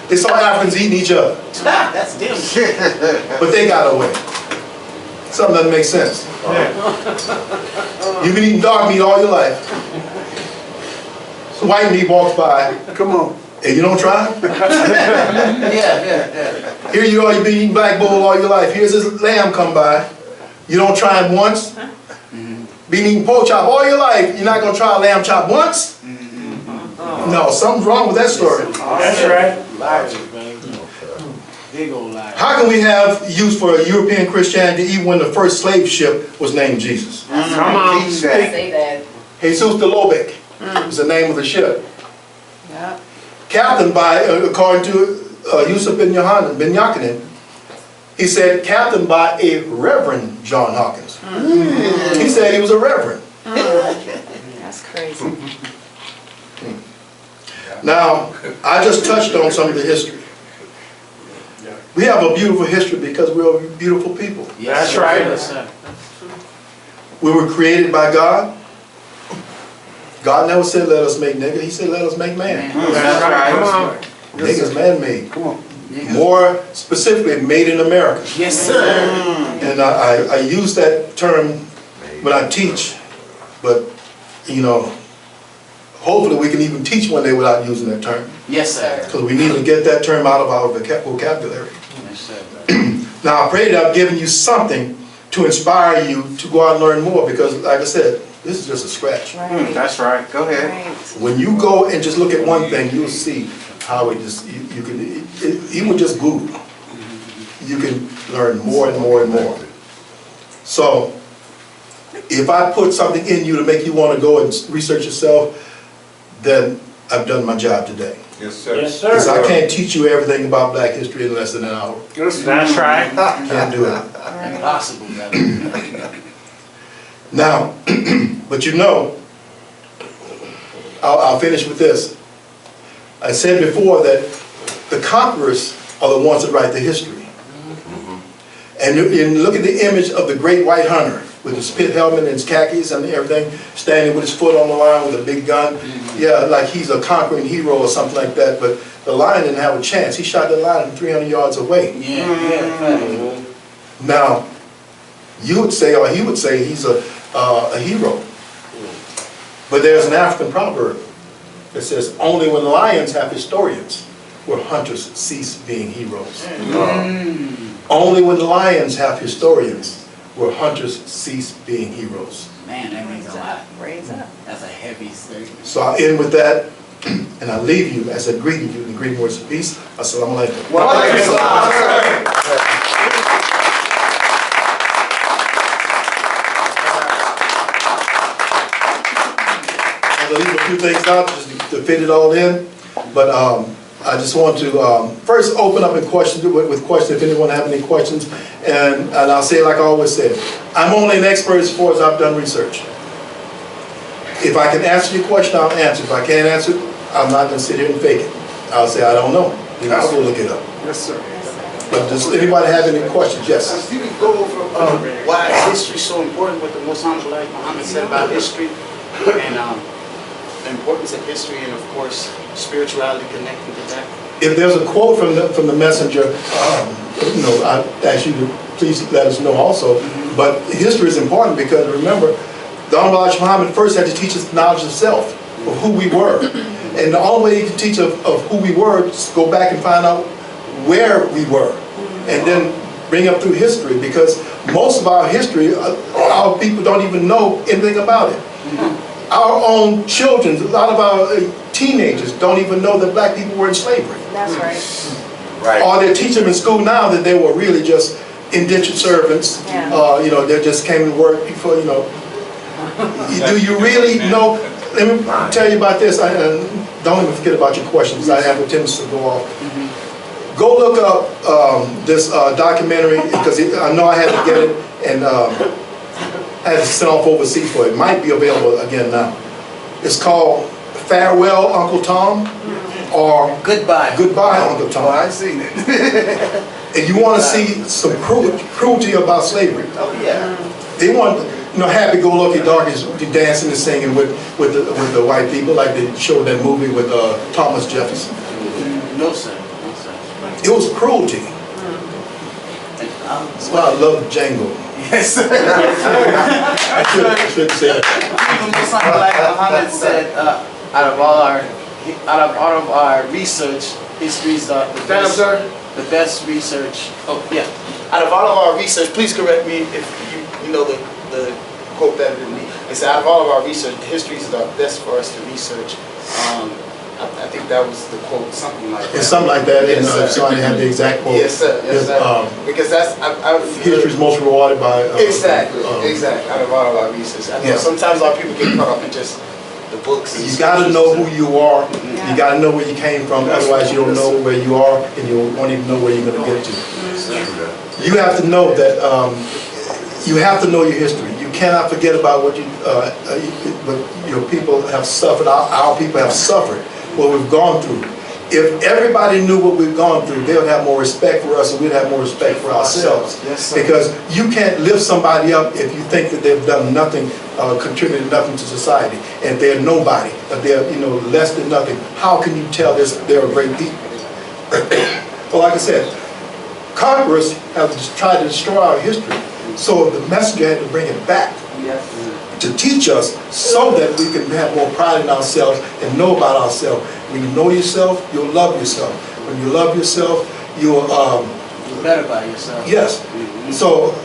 S1: they saw Africans eating each other,
S2: That's them.
S1: but they got away. Something doesn't make sense. You've been eating dog meat all your life. Some white meat walks by,
S4: Come on.
S1: and you don't try?
S2: Yeah.
S1: Here you are, you've been eating black bull all your life. Here's this lamb come by. You don't try him once. Been eating pork chop all your life. You're not going to try a lamb chop once? No, something's wrong with that story.
S5: That's right.
S2: Liars, man. Big old liars.
S1: How can we have use for European Christianity even when the first slave ship was named Jesus?
S5: Come on.
S4: Teach that.
S3: Say that.
S1: Jesus de Lobeck is the name of the ship.
S3: Yeah.
S1: Captain by, according to Yusuf bin Yakinen, he said captain by a Reverend John Hawkins. He said he was a reverend.
S3: That's crazy.
S1: Now, I just touched on some of the history. We have a beautiful history because we're beautiful people.
S5: That's right.
S2: Yes, sir.
S1: We were created by God. God never said, let us make nigga. He said, let us make man.
S5: That's right. Come on.
S1: Nigga's man-made.
S4: Come on.
S1: More specifically, made in America.
S2: Yes, sir.
S1: And I use that term when I teach, but, you know, hopefully we can even teach one day without using that term.
S2: Yes, sir.
S1: Because we need to get that term out of our vocabulary.
S2: Yes, sir.
S1: Now, I pray that I've given you something to inspire you to go out and learn more, because, like I said, this is just a scratch.
S3: Right.
S4: That's right. Go ahead.
S3: Right.
S1: When you go and just look at one thing, you'll see how it just, you can, even just Google, you can learn more and more and more. So, if I put something in you to make you want to go and research yourself, then I've done my job today.
S6: Yes, sir.
S5: Yes,
S1: Because
S5: sir.
S1: I can't teach you everything about black history in less than an hour.
S5: That's right.
S1: Can't do it.
S2: Impossible, brother.
S1: Now, but you know, I'll finish with this. I said before that the conquerors are the ones that write the history. And you look at the image of the great white hunter with his pit helmet and his khakis and everything, standing with his foot on the line with a big gun. Yeah, like he's a conquering hero or something like that, but the lion didn't have a chance. He shot the lion from 300 yards away.
S2: Yeah.
S1: Now, you would say, or he would say, he's a hero. But there's an African proverb that says, only when lions have historians will hunters cease being heroes. Only when lions have historians will hunters cease being heroes.
S2: Man, that means a lot.
S3: Raise up.
S2: That's a heavy statement.
S1: So I'll end with that, and I leave you as I greet you in the greeting words of peace. Assalamu alaikum. I'm gonna leave a few things out just to fit it all in, but I just want to first open up with questions if anyone have any questions, and I'll say like I always said, I'm only an expert as far as I've done research. If I can answer your question, I'll answer. If I can't answer it, I'm not gonna sit here and fake it. I'll say I don't know. I'll go look it up.
S4: Yes, sir.
S1: But does anybody have any questions? Yes.
S7: If you could go over why is history so important, what the Most Honorable Muhammad said about history, and the importance of history, and of course, spirituality connected to that.
S1: If there's a quote from the messenger, you know, I ask you to please let us know also. But history is important because remember, the Honorable Elijah Muhammad first had to teach us knowledge of self, of who we were. And the only way you can teach of who we were is go back and find out where we were. And then bring up through history, because most of our history, our people don't even know anything about it. Our own children, a lot of our teenagers don't even know that black people were in slavery.
S3: That's right.
S6: Right.
S1: Or they teach them in school now that they were really just indentured servants.
S3: Yeah.
S1: You know, they just came to work before, you know. Do you really know? Let me tell you about this. Don't even forget about your questions. I have a tendency to go off. Go look up this documentary, because I know I had to get it, and I had to send off overseas for it. It might be available again now. It's called Farewell, Uncle Tom, or
S2: Goodbye.
S1: Goodbye, Uncle Tom.
S4: I've seen it.
S1: And you want to see some cruelty about slavery.
S7: Oh yeah.
S1: They want, you know, happy-go-lucky darkies dancing and singing with the white people, like they showed that movie with Thomas Jefferson.
S2: No, sir. No, sir.
S1: It was cruelty. That's why I love Django.
S2: Yes, sir.
S1: I shouldn't say that.
S2: Even Most Honorable Muhammad said, out of all of our research, history's the
S7: Stand up,
S2: best.
S7: sir.
S2: The best research. Oh, yeah.
S7: Out of all of our research, please correct me if you know the quote better than me. They said out of all of our research, history is the best for us to research. I think that was the quote, something like that.
S1: It's something like that, and
S7: Yes, sir.
S1: so I didn't have the exact quote.
S7: Yes, sir. Yes, sir. Because that's I've
S1: History is most rewarded by...
S7: exactly. Out of all of our research. I know
S1: Yeah.
S7: sometimes our people get caught up in just the books. And
S1: You got to know who you are.
S3: Yeah.
S1: You got to know where you came from. Otherwise, you don't know where you are, and you won't even know where you're going to get to. You have to know that. You have to know your history. You cannot forget about what your people have suffered. Our people have suffered what we've gone through. If everybody knew what we've gone through, they would have more respect for us, and we'd have more respect for ourselves.
S7: Yes, sir.
S1: Because you can't lift somebody up if you think that they've done nothing, contributed nothing to society, and they're nobody, if they're less than nothing. How can you tell they're a great people? Well, like I said, conquerors have tried to destroy our history, so the messenger had to bring it back to teach us so that we can have more pride in ourselves and know about ourselves. When you know yourself, you'll love yourself. When you love yourself, you'll
S2: You're better by yourself.
S1: yes. So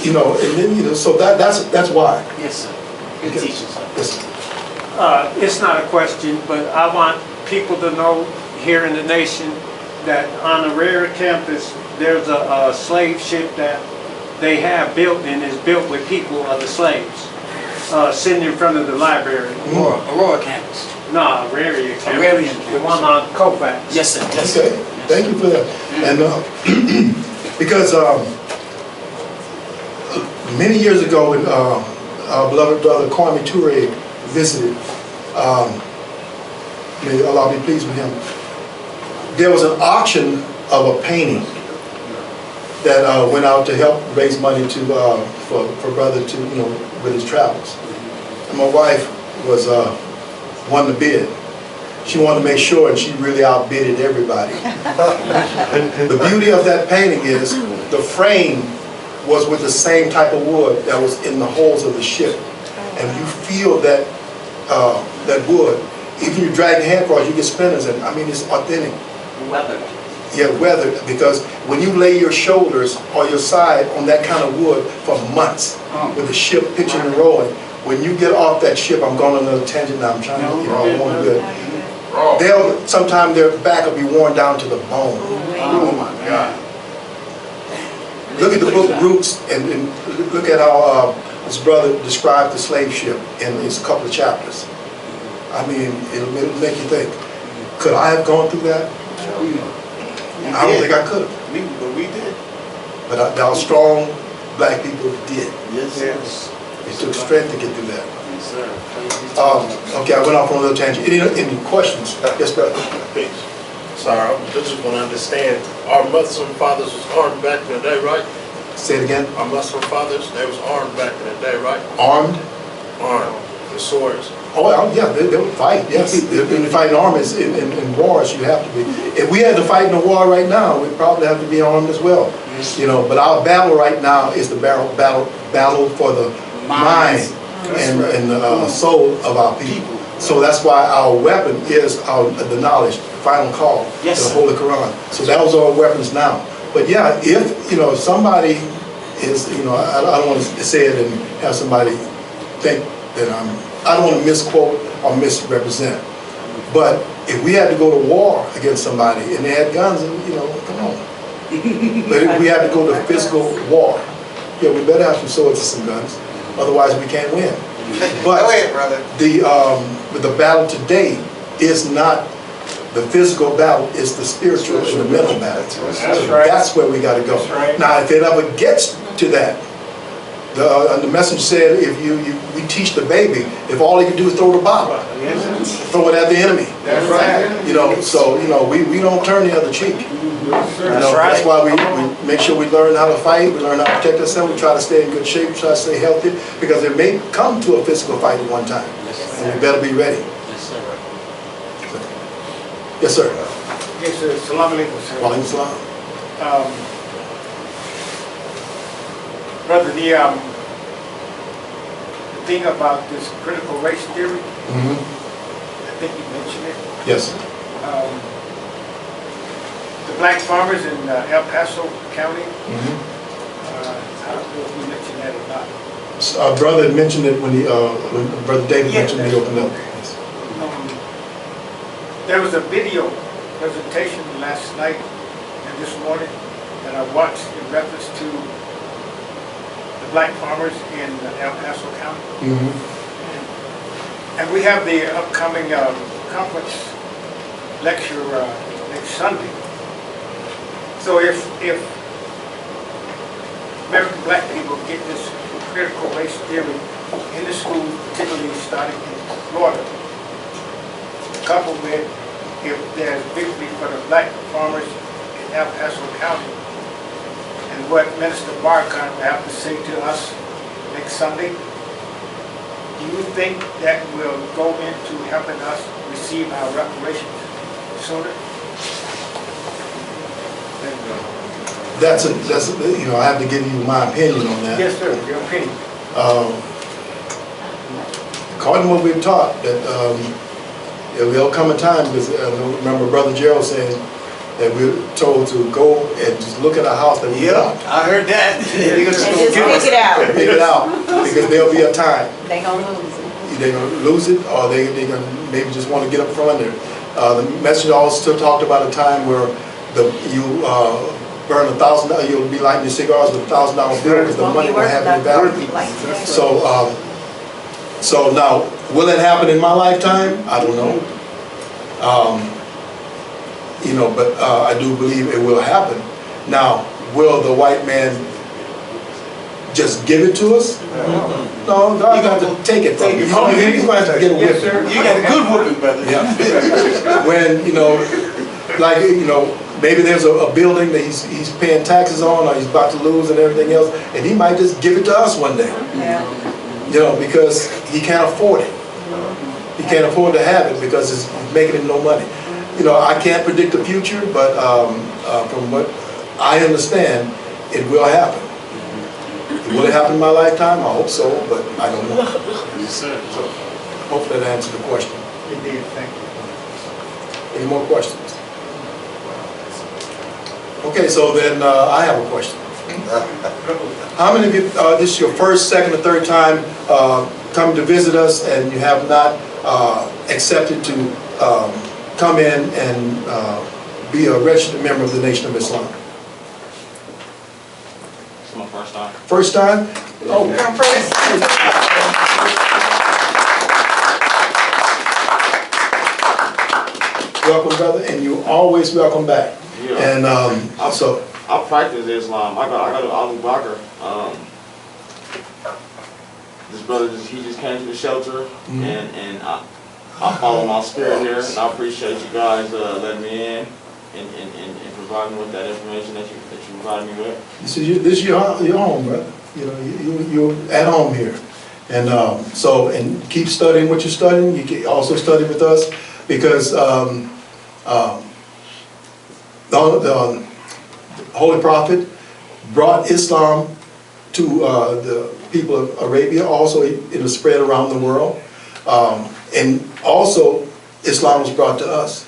S1: and then so that's why.
S2: Yes, sir. Good teaching, sir.
S1: Yes.
S5: It's not a question, but I want people to know here in the nation that on a rare campus, there's a slave ship that they have built, and is built with people of the slaves, sitting in front of the library.
S2: Aurora campus.
S5: No, Rarian campus.
S2: Rarian
S5: The one on Colfax.
S2: Yes, sir. Yes, sir.
S1: Okay. Thank you for that. And because many years ago, when our beloved brother Kwame Ture visited, may Allah be pleased with him, there was an auction of a painting that went out to help raise money for brother to with his travels. And my wife was won the bid. She wanted to make sure, and she really outbidded everybody. The beauty of that painting is the frame was with the same type of wood that was in the holes of the ship, and you feel that that wood. Even you drag your hand across, you get splinters, and I mean it's authentic.
S2: Weather.
S1: Yeah, weathered, because when you lay your shoulders or your side on that kind of wood for months, with the ship pitching and rolling, when you get off that ship, I'm going on another tangent now, I'm trying to, I want good. Sometimes their back will be worn down to the bone.
S2: Oh my God.
S1: Look at the book Roots, and look at how his brother described the slave ship in his couple of chapters. I mean, it'll make you think, could I have gone through that? I don't think I could have.
S7: But we did.
S1: But our strong black people did.
S7: Yes. Yes.
S1: It took strength to get through that.
S2: Yes, sir.
S1: Okay, I went off on a little tangent. Any questions? Yes, brother.
S8: Peace. Sorry, I just want to understand. Our mothers and fathers was armed back in the day, right?
S1: Say it again.
S8: Our mothers and fathers, they was armed back in the day, right?
S1: Armed?
S8: Armed with swords.
S1: Oh, yeah, they would fight, yes. In fighting armies, in wars, you have to be. If we had to fight in a war right now, we'd probably have to be armed as well. But our battle right now is the battle for the mind and the soul of our people. So that's why our weapon is the knowledge, the final call,
S2: Yes,
S1: the
S2: sir.
S1: Holy Quran. So those are our weapons now. But yeah, if somebody is, I don't want to say it and have somebody think that I don't want to misquote or misrepresent. But if we had to go to war against somebody and they had guns, come on. But if we had to go to physical war, yeah, we better have some swords and some guns. Otherwise, we can't win. But the battle today is not the physical battle; it's the spiritual and the mental battle.
S5: That's right.
S1: That's where we got to go.
S5: That's right.
S1: Now, if it ever gets to that, the message said, if we teach the baby, if all he can do is throw the bottle, throw it at the enemy.
S5: That's right.
S1: So we don't turn the other cheek.
S5: That's right.
S1: That's why we make sure we learn how to fight, we learn how to protect ourselves, we try to stay in good shape, we try to stay healthy, because it may come to a physical fight at one time, and we better be ready.
S2: Yes, sir.
S1: Yes, sir.
S9: Yes, sir. Salam alaikum, sir.
S1: Wa alaikum salam.
S9: Brother, the thing about this critical race theory, I think you mentioned it.
S1: Yes.
S9: The black farmers in El Paso County, I don't know if you mentioned that or not.
S1: Our brother had mentioned it when Brother David mentioned it, he opened up.
S9: There was a video presentation last night and this morning that I watched in reference to the black farmers in El Paso County. And we have the upcoming conference lecture next Sunday. So if American black people get this critical race theory in the schools, particularly starting in Florida, coupled with if there's victory for the black farmers in El Paso County, and what Minister Farrakhan will have to say to us next Sunday, do you think that will go into helping us receive our reparations sooner?
S1: That's you know, I have to give you my opinion on that.
S9: Yes, sir, your opinion.
S1: According to what we've taught, that there will come a time, because I remember Brother Gerald saying that we're told to go and just look at a house that we bought.
S2: I heard that.
S3: And just pick it out.
S1: Pick it out, because there'll be a time.
S3: They gonna lose it.
S1: They're going to lose it, or they're going to maybe just want to get up from under it. The message also talked about a time where you burn $1,000, you'll be lighting your cigars with $1,000 bill because the money won't have any value. So now, will it happen in my lifetime? I don't know. You know, but I do believe it will happen. Now, will the white man just give it to us? No, God's going to have to take it from you. He's going to have to get a whipping.
S2: You got a good whooping, brother.
S1: Yeah. When, you know, like, you know, maybe there's a building that he's paying taxes on, or he's about to lose and everything else, and he might just give it to us one day.
S3: Yeah.
S1: You know, because he can't afford it. He can't afford to have it because it's making him no money. You know, I can't predict the future, but from what I understand, it will happen. Will it happen in my lifetime? I hope so, but I don't know.
S2: Yes, sir.
S1: So hopefully that answered the question.
S9: It did, thank you.
S1: Any more questions? Okay, so then I have a question. How many of you, this is your first, second, or third time coming to visit us, and you have not accepted to come in and be a registered member of the Nation of Islam?
S10: It's my first time.
S1: First time? Oh,
S3: Come first.
S1: welcome, brother, and you're always welcome back.
S10: Yeah.
S1: And so,
S10: I practice Islam. I got an Abu Bakr. This brother he just came to the shelter, and I follow my spirit here, and I appreciate you guys letting me in and providing me with that information that you provided me with.
S1: this is your home, brother. You know, you're at home here, and and keep studying what you're studying. You can also study with us, because the Holy Prophet brought Islam to the people of Arabia. Also, it was spread around the world, and also Islam was brought to us.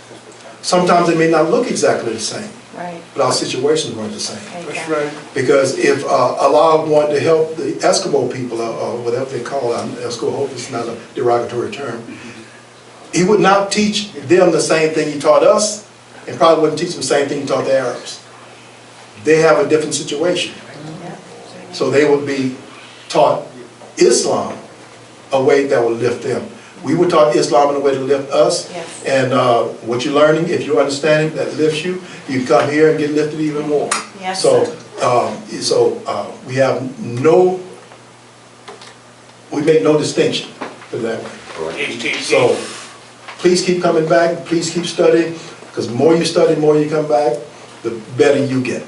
S1: Sometimes it may not look exactly the same,
S3: Right.
S1: but our situations weren't the same.
S9: That's right.
S1: Because if Allah wanted to help the Eskimo people, or whatever they call them, Eskimo, hope it's not a derogatory term, He would not teach them the same thing He taught us, and probably wouldn't teach them the same thing He taught the Arabs. They have a different situation. So they would be taught Islam a way that will lift them. We were taught Islam in a way to lift us.
S3: Yes.
S1: And what you're learning, if you're understanding that lifts you, you come here and get lifted even more.
S3: Yes,
S1: So,
S3: sir.
S1: we have we make no distinction for that way. So, please keep coming back, please keep studying, because the more you study, the more you come back, the better you get.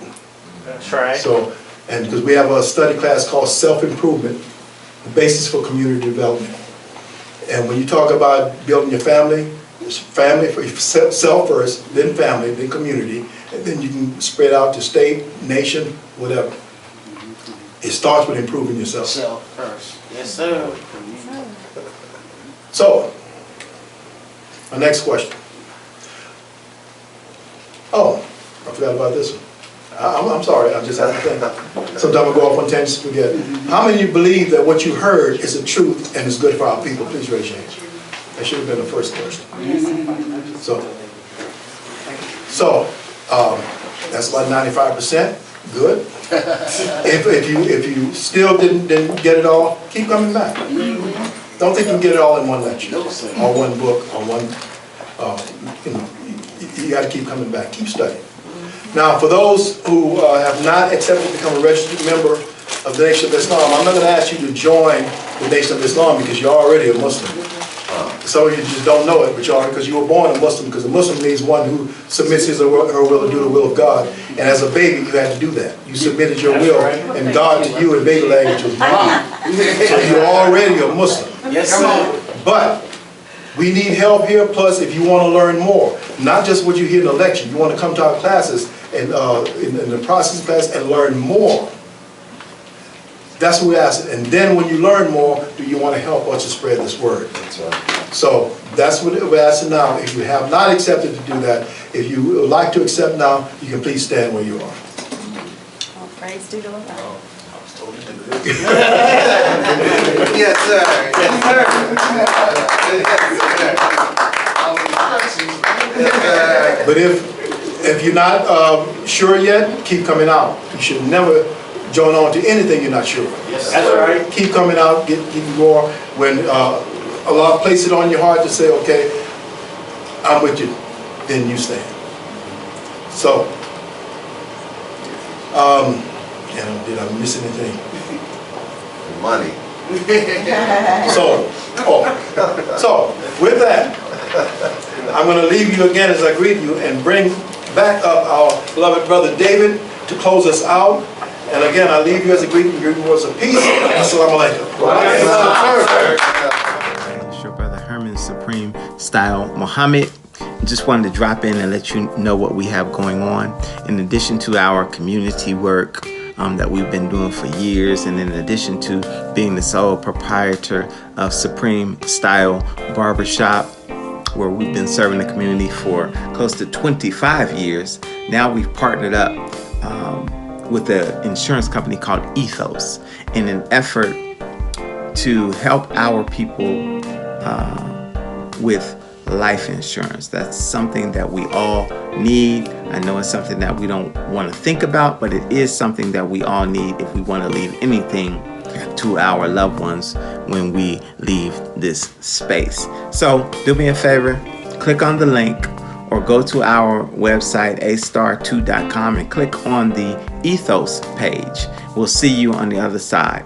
S5: That's right.
S1: So, and because we have a study class called Self-Improvement, the basis for community development. And when you talk about building your family, it's family for yourself first, then family, then community, and then you can spread out to state, nation, whatever. It starts with improving yourself.
S2: Self first. Yes, sir.
S1: So, my next question. Oh, I forgot about this one. I'm sorry, I just have to think. Sometimes I go off on tangents and forget. How many of you believe that what you heard is the truth and is good for our people? Please raise your hand. That should have been the first question. So, that's about 95%. Good. If you still didn't get it all, keep coming back. Don't think you can get it all in one lecture, or one book, or one. You got to keep coming back. Keep studying. Now, for those who have not accepted to become a registered member of the Nation of Islam, I'm not going to ask you to join the Nation of Islam because you're already a Muslim. Some of you just don't know it, but you are, because you were born a Muslim, because a Muslim means one who submits his or her will to do the will of God. And as a baby, you had to do that. You submitted your will and God to you in baby language was Muhammad. So you're already a Muslim.
S2: Yes, sir.
S1: But we need help here, plus if you want to learn more, not just what you hear in the lecture, you want to come to our classes and in the process class and learn more. That's what we ask. And then when you learn more, do you want to help us to spread this word?
S6: That's right.
S1: So that's what we're asking now. If you have not accepted to do that, if you would like to accept now, you can please stand where you are.
S3: Well, praise to the Lord.
S4: Yes, sir. Yes, sir.
S1: But if you're not sure yet, keep coming out. You should never join on to anything you're not sure of.
S2: Yes,
S1: That's right. Keep coming out, get more. When Allah place it on your heart to say, okay, I'm with you, then you stand. So, did I miss anything?
S6: Money.
S1: So with that, I'm going to leave you again as I greet you and bring back up our beloved brother David to close us out. And again, I leave you as a greeting, give you words of peace. Assalamu alaikum.
S11: It's your brother Herman Supreme Style Muhammad. Just wanted to drop in and let you know what we have going on. In addition to our community work that we've been doing for years, and in addition to being the sole proprietor of Supreme Style Barbershop, where we've been serving the community for close to 25 years, now we've partnered up with an insurance company called Ethos in an effort to help our people with life insurance. That's something that we all need. I know it's something that we don't want to think about, but it is something that we all need if we want to leave anything to our loved ones when we leave this space. So do me a favor, click on the link or go to our website astar2.com and click on the Ethos page. We'll see you on the other side.